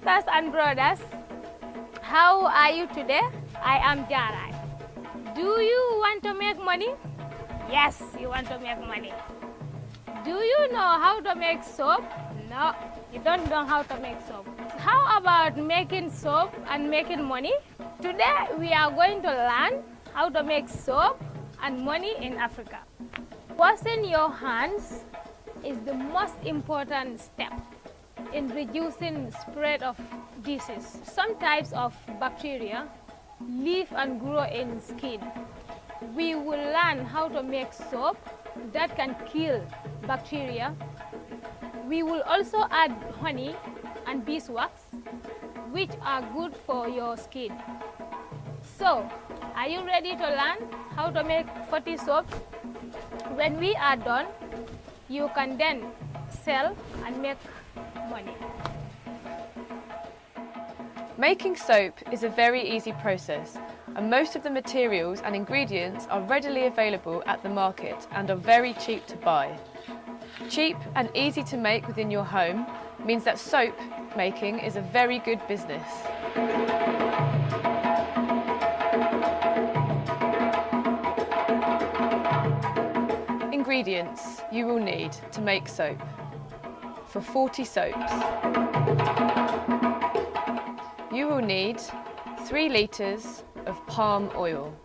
sisters and brothers, how are you today? I am Jarai. Do you want to make money? Yes, you want to make money. Do you know how to make soap? No, you don't know how to make soap. How about making soap and making money? Today we are going to learn how to make soap and money in Africa. Washing your hands is the most important step in reducing spread of disease. Some types of bacteria live and grow in skin. We will learn how to make soap that can kill bacteria. We will also add honey and beeswax, which are good for your skin. So, are you ready to learn how to make 40 soaps? When we are done, you can then sell and make money. Making soap is a very easy process, and most of the materials and ingredients are readily available at the market and are very cheap to buy. Cheap and easy to make within your home means that soap making is a very good business. Ingredients you will need to make soap. For 40 soaps, you will need 3 litres of palm oil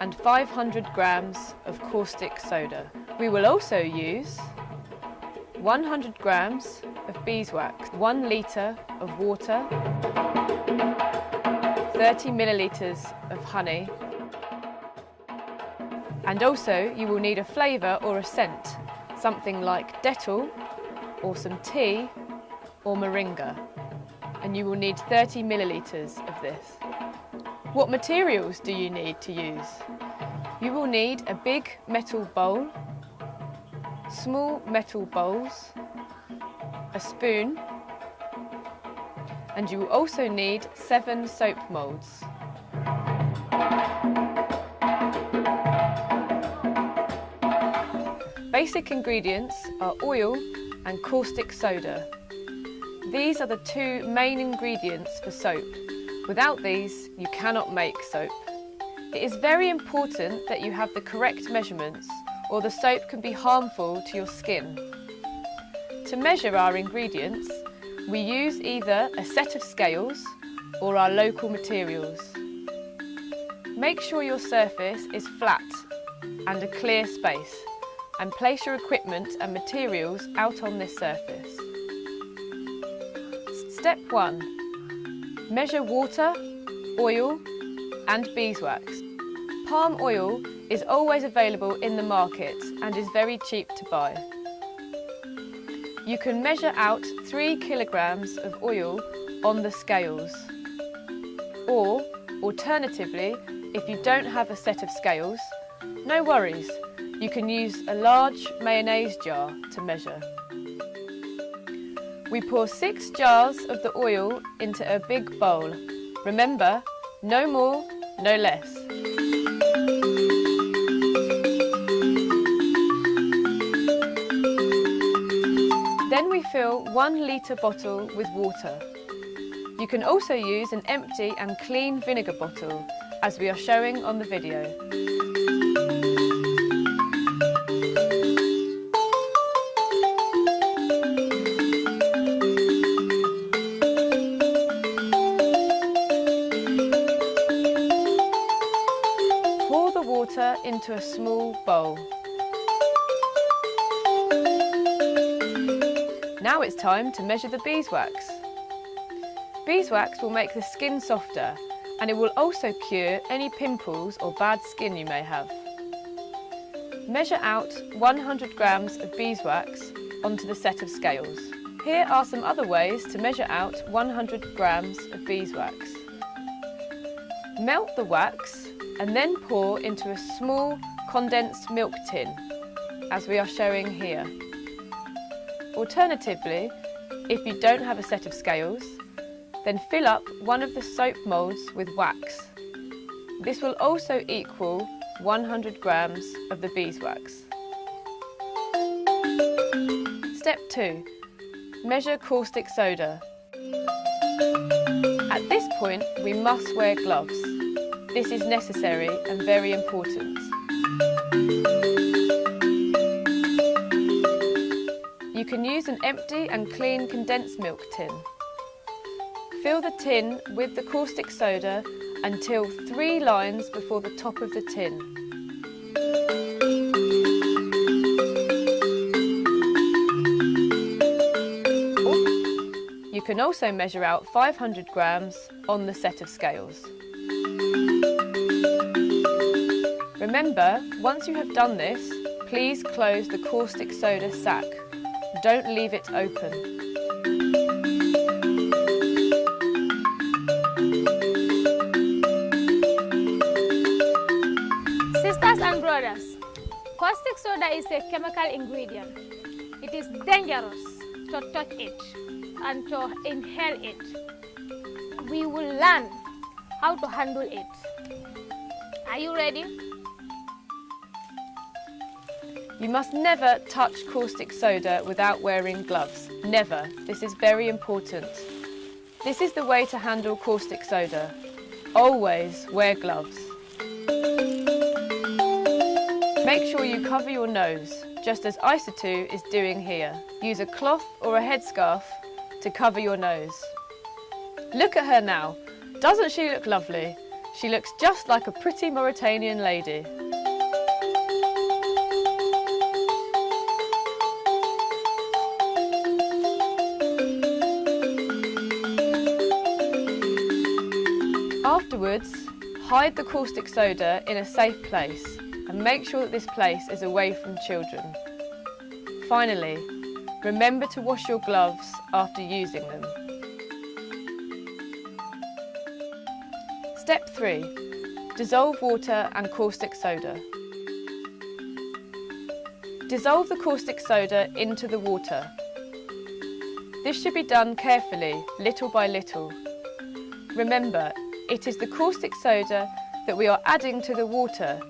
and 500 grams of caustic soda. We will also use 100 grams of beeswax, 1 litre of water, 30 millilitres of honey, and also you will need a flavour or a scent, something like Dettol or some tea or moringa, and you will need 30 millilitres of this. What materials do you need to use? You will need a big metal bowl, small metal bowls, a spoon, and you will also need 7 soap moulds. Basic ingredients are oil and caustic soda. These are the 2 main ingredients for soap. Without these, you cannot make soap. It is very important that you have the correct measurements, or the soap can be harmful to your skin. To measure our ingredients, we use either a set of scales or our local materials. Make sure your surface is flat and a clear space, and place your equipment and materials out on this surface. Step 1. Measure water, oil and beeswax. Palm oil is always available in the market and is very cheap to buy. You can measure out 3 kilograms of oil on the scales. Or, alternatively, if you don't have a set of scales, no worries, you can use a large mayonnaise jar to measure. We pour 6 jars of the oil into a big bowl. Remember, no more, no less. Then we fill 1 litre bottle with water. You can also use an empty and clean vinegar bottle, as we are showing on the video. Pour the water into a small bowl. Now it's time to measure the beeswax. Beeswax will make the skin softer, and it will also cure any pimples or bad skin you may have. Measure out 100 grams of beeswax onto the set of scales. Here are some other ways to measure out 100 grams of beeswax. Melt the wax and then pour into a small condensed milk tin, as we are showing here. Alternatively, if you don't have a set of scales, then fill up one of the soap moulds with wax. This will also equal 100 grams of the beeswax. Step 2. Measure caustic soda. point, we must wear gloves. This is necessary and very important. You can use an empty and clean condensed milk tin. Fill the tin with the caustic soda until 3 lines before the top of the tin. You can also measure out 500 grams on the set of scales. Remember, once you have done this, please close the caustic soda sack. Don't leave it open. Sisters and brothers, caustic soda is a chemical ingredient. It is dangerous to touch it and to inhale it. We will learn how to handle it. Are you ready? You must never touch caustic soda without wearing gloves. Never. This is very important. This is the way to handle caustic soda. Always wear gloves. Make sure you cover your nose, just as Isatu is doing here. Use a cloth or a headscarf to cover your nose. Look at her now. Doesn't she look lovely? She looks just like a pretty Mauritanian lady. Afterwards, hide the caustic soda in a safe place and make sure that this place is away from children. Finally, remember to wash your gloves after using them. Step 3. Dissolve water and caustic soda. Dissolve the caustic soda into the water. This should be done carefully, little by little. Remember, it is the caustic soda that we are adding to the water,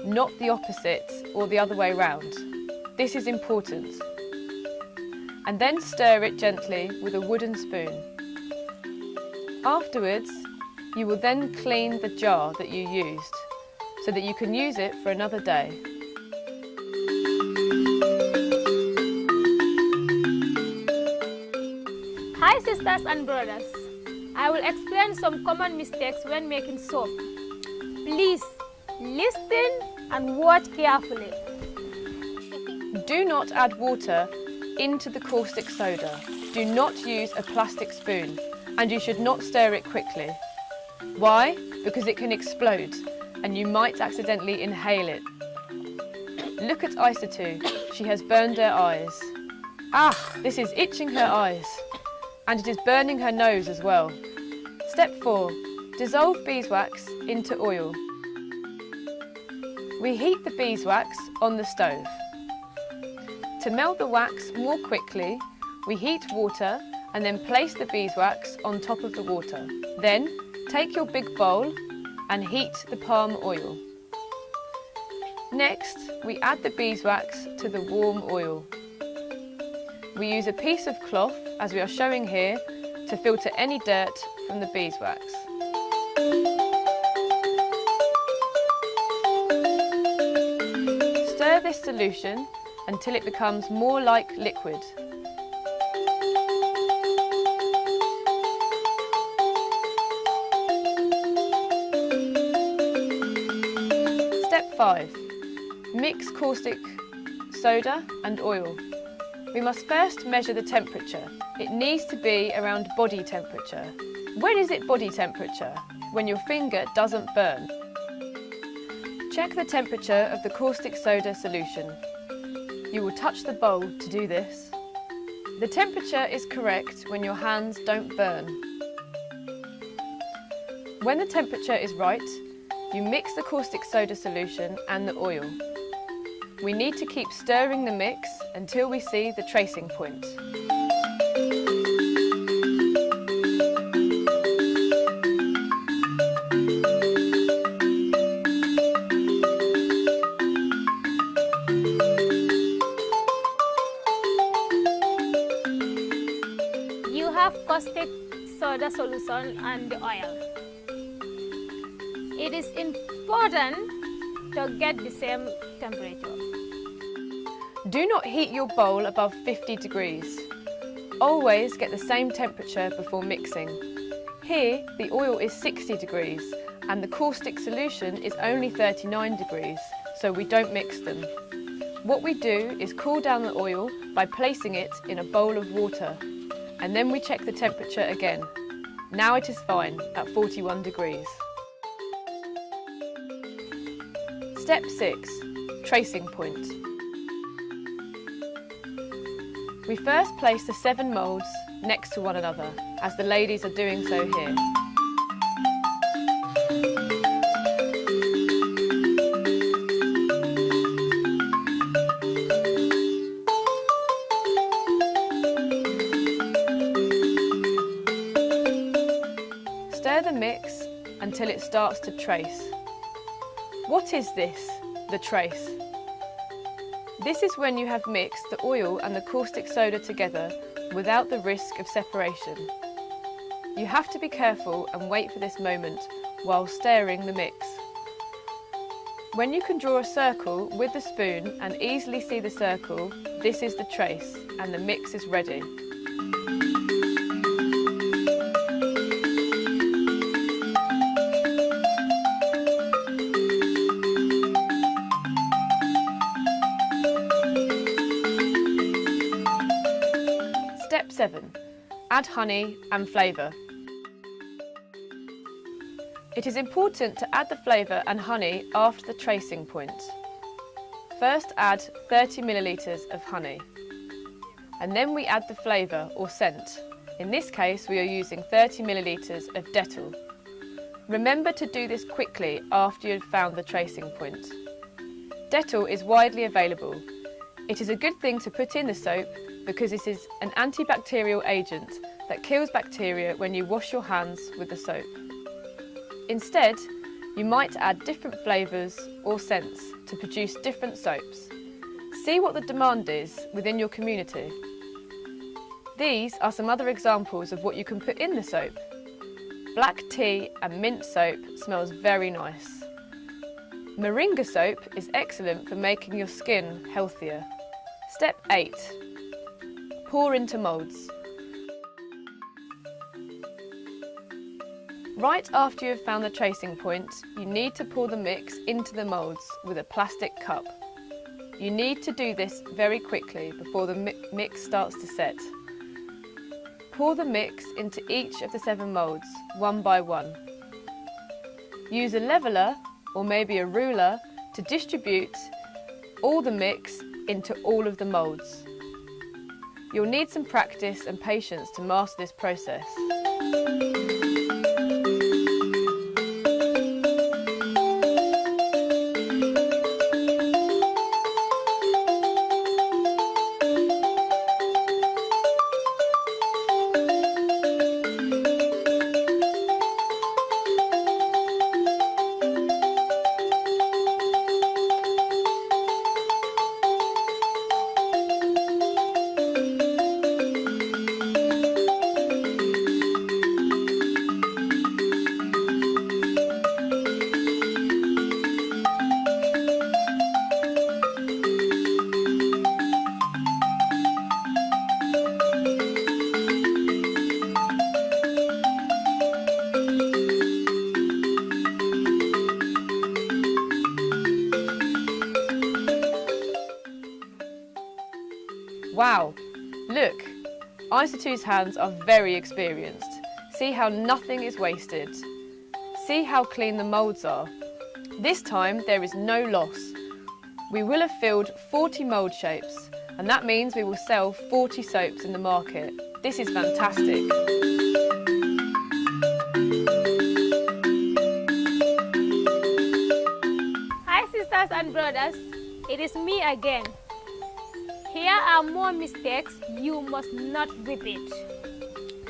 not the opposite or the other way round. This is important. And then stir it gently with a wooden spoon. Afterwards, you will then clean the jar that you used so that you can use it for another day. Hi sisters and brothers. I will explain some common mistakes when making soap. Please listen and watch carefully. Do not add water into the caustic soda. Do not use a plastic spoon, and you should not stir it quickly. Why? Because it can explode and you might accidentally inhale it. Look at Isatu. She has burned her eyes. Ah, this is itching her eyes. And it is burning her nose as well. Step 4. Dissolve beeswax into oil. We heat the beeswax on the stove. To melt the wax more quickly, we heat water and then place the beeswax on top of the water. Then, take your big bowl and heat the palm oil. Next, we add the beeswax to the warm oil. We use a piece of cloth, as we are showing here, to filter any dirt from the beeswax. Stir this solution until it becomes more like liquid. Step 5. Mix caustic soda and oil. We must first measure the temperature. It needs to be around body temperature. When is it body temperature? When your finger doesn't burn. Check the temperature of the caustic soda solution. You will touch the bowl to do this. The temperature is correct when your hands don't burn. When the temperature is right, you mix the caustic soda solution and the oil. We need to keep stirring the mix until we see the tracing point. You have caustic soda solution and the oil. It is important to get the same temperature. Do not heat your bowl above 50 degrees. Always get the same temperature before mixing. Here, the oil is 60 degrees and the caustic solution is only 39 degrees, so we don't mix them. What we do is cool down the oil by placing it in a bowl of water, and then we check the temperature again. Now it is fine at 41 degrees. Step 6. Tracing point. We first place the 7 moulds next to one another, as the ladies are doing so here. Stir the mix until it starts to trace. What is this, the trace? This is when you have mixed the oil and the caustic soda together without the risk of separation. You have to be careful and wait for this moment while stirring the mix. When you can draw a circle with the spoon and easily see the circle, this is the trace and the mix is ready. Step 7. Add honey and flavour. It is important to add the flavour and honey after the tracing point. First add 30 millilitres of honey, and then we add the flavour or scent. In this case we are using 30 millilitres of Dettol. Remember to do this quickly after you have found the tracing point. Dettol is widely available. It is a good thing to put in the soap because it is an antibacterial agent that kills bacteria when you wash your hands with the soap. Instead, you might add different flavours or scents to produce different soaps. See what the demand is within your community. These are some other examples of what you can put in the soap. Black tea and mint soap smells very nice. Moringa soap is excellent for making your skin healthier. Step 8. Pour into moulds. Right after you have found the tracing point, you need to pour the mix into the moulds with a plastic cup. You need to do this very quickly before the mix starts to set. Pour the mix into each of the 7 moulds, one by one. Use a leveller or maybe a ruler to distribute all the mix into all of the moulds. You'll need some practice and patience to master this process. Wow, look, Isa2's hands are very experienced. See how nothing is wasted. See how clean the moulds are. This time there is no loss. We will have filled 40 mould shapes, and that means we will sell 40 soaps in the market. This is fantastic. Hi sisters and brothers, it is me again. Here are more mistakes you must not repeat.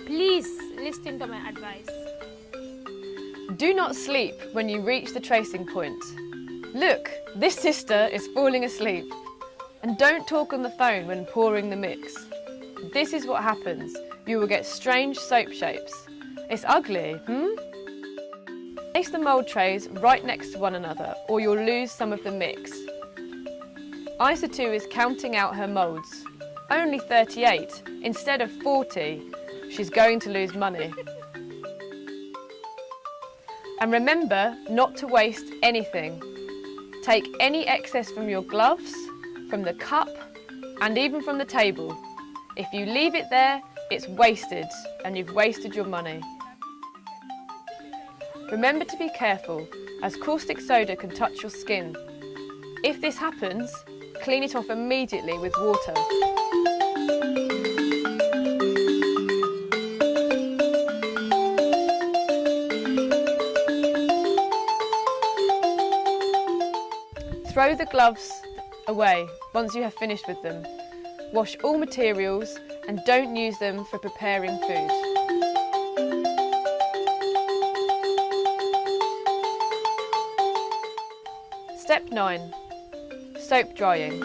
Please listen to my advice. Do not sleep when you reach the tracing point. Look, this sister is falling asleep. And don't talk on the phone when pouring the mix. This is what happens. You will get strange soap shapes. It's ugly, Place the mould trays right next to one another or you'll lose some of the mix. Isa 2 is counting out her moulds. Only 38 instead of 40. She's going to lose money. And remember not to waste anything. Take any excess from your gloves, from the cup, and even from the table. If you leave it there, it's wasted and you've wasted your money. Remember to be careful, as caustic soda can touch your skin. If this happens, clean it off immediately with water. Throw the gloves away once you have finished with them. Wash all materials and don't use them for preparing food. Step 9. Soap drying.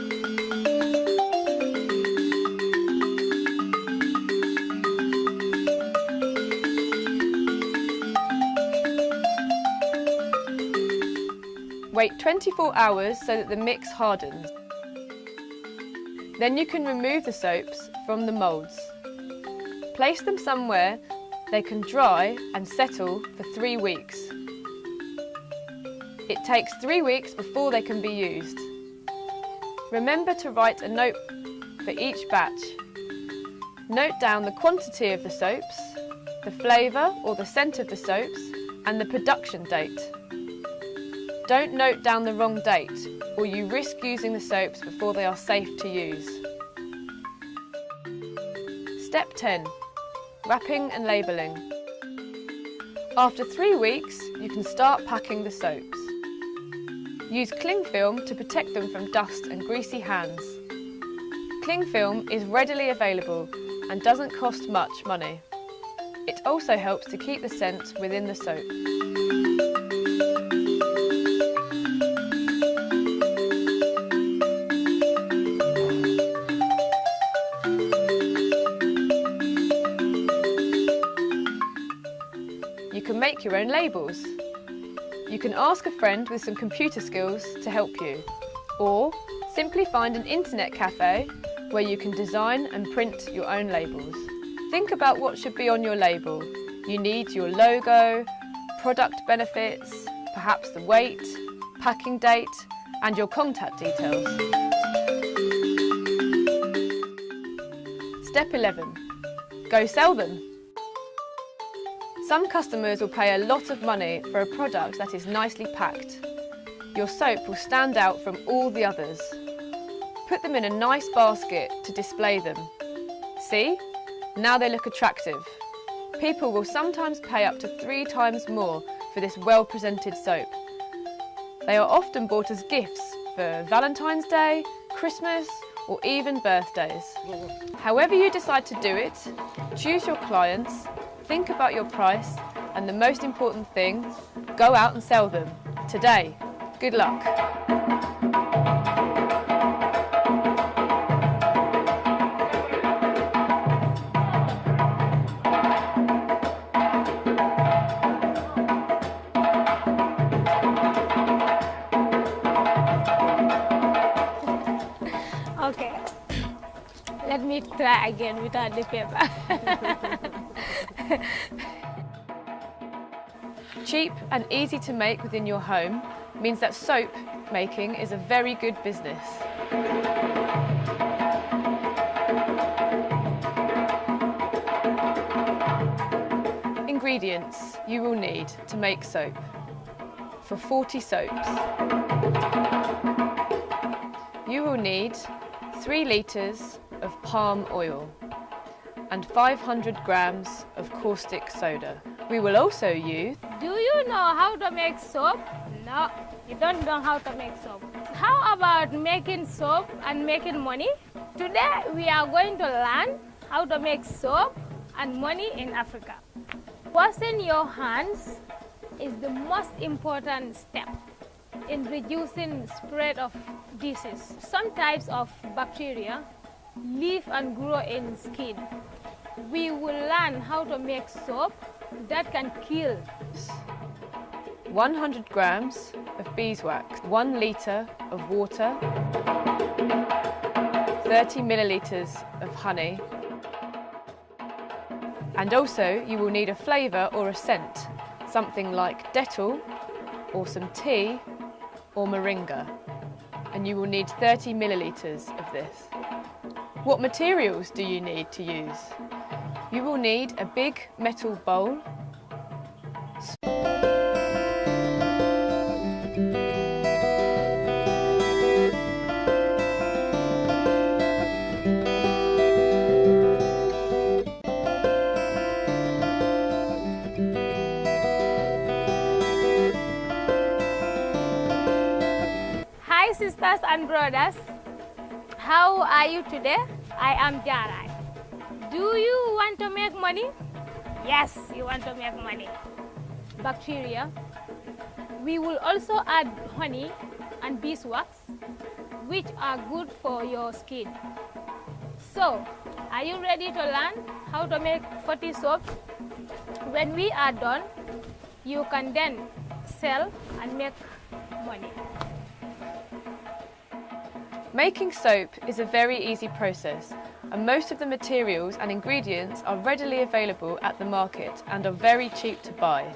Wait 24 hours so that the mix hardens. Then you can remove the soaps from the moulds. Place them somewhere they can dry and settle for 3 weeks. It takes 3 weeks before they can be used. Remember to write a note for each batch. Note down the quantity of the soaps, the flavour or the scent of the soaps, and the production date. Don't note down the wrong date, or you risk using the soaps before they are safe to use. Step 10. Wrapping and labelling. After 3 weeks, you can start packing the soaps. Use cling film to protect them from dust and greasy hands. Cling film is readily available and doesn't cost much money. It also helps to keep the scent within the soap. You can make your own labels. You can ask a friend with some computer skills to help you, or simply find an internet cafe where you can design and print your own labels. Think about what should be on your label. You need your logo, product benefits, perhaps the weight, packing date, and your contact details. Step 11. Go sell them. Some customers will pay a lot of money for a product that is nicely packed. Your soap will stand out from all the others. Put them in a nice basket to display them. See? Now they look attractive. People will sometimes pay up to 3 times more for this well-presented soap. They are often bought as gifts for Valentine's Day, Christmas, or even birthdays. However you decide to do it, choose your clients, think about your price, and the most important thing, go out and sell them. Today. Good luck. Okay, let me try again without the paper. Cheap and easy to make within your home means that soap making is a very good business. Ingredients you will need to make soap. For 40 soaps, you will need 3 litres of palm oil and 500 grams of caustic soda. We will also use... Do you know how to make soap? No, you don't know how to make soap. How about making soap and making money? Today we are going to learn how to make soap and money in Africa. Washing your hands is the most important step in reducing spread of disease. Some types of bacteria live and grow in skin. We will learn how to make soap that can kill. 100 grams of beeswax, 1 litre of water, 30 millilitres of honey, and also you will need a flavour or a scent, something like Dettol or some tea or moringa, and you will need 30 millilitres of this. What materials do you need to use? You will need a big metal bowl, Hi sisters and brothers, how are you today? I am Jarai. Do you want to make money? Yes, you want to make money. Bacteria. We will also add honey and beeswax, which are good for your skin. So, are you ready to learn how to make 40 soaps? When we are done, you can then sell and make money. Making soap is a very easy process, and most of the materials and ingredients are readily available at the market and are very cheap to buy.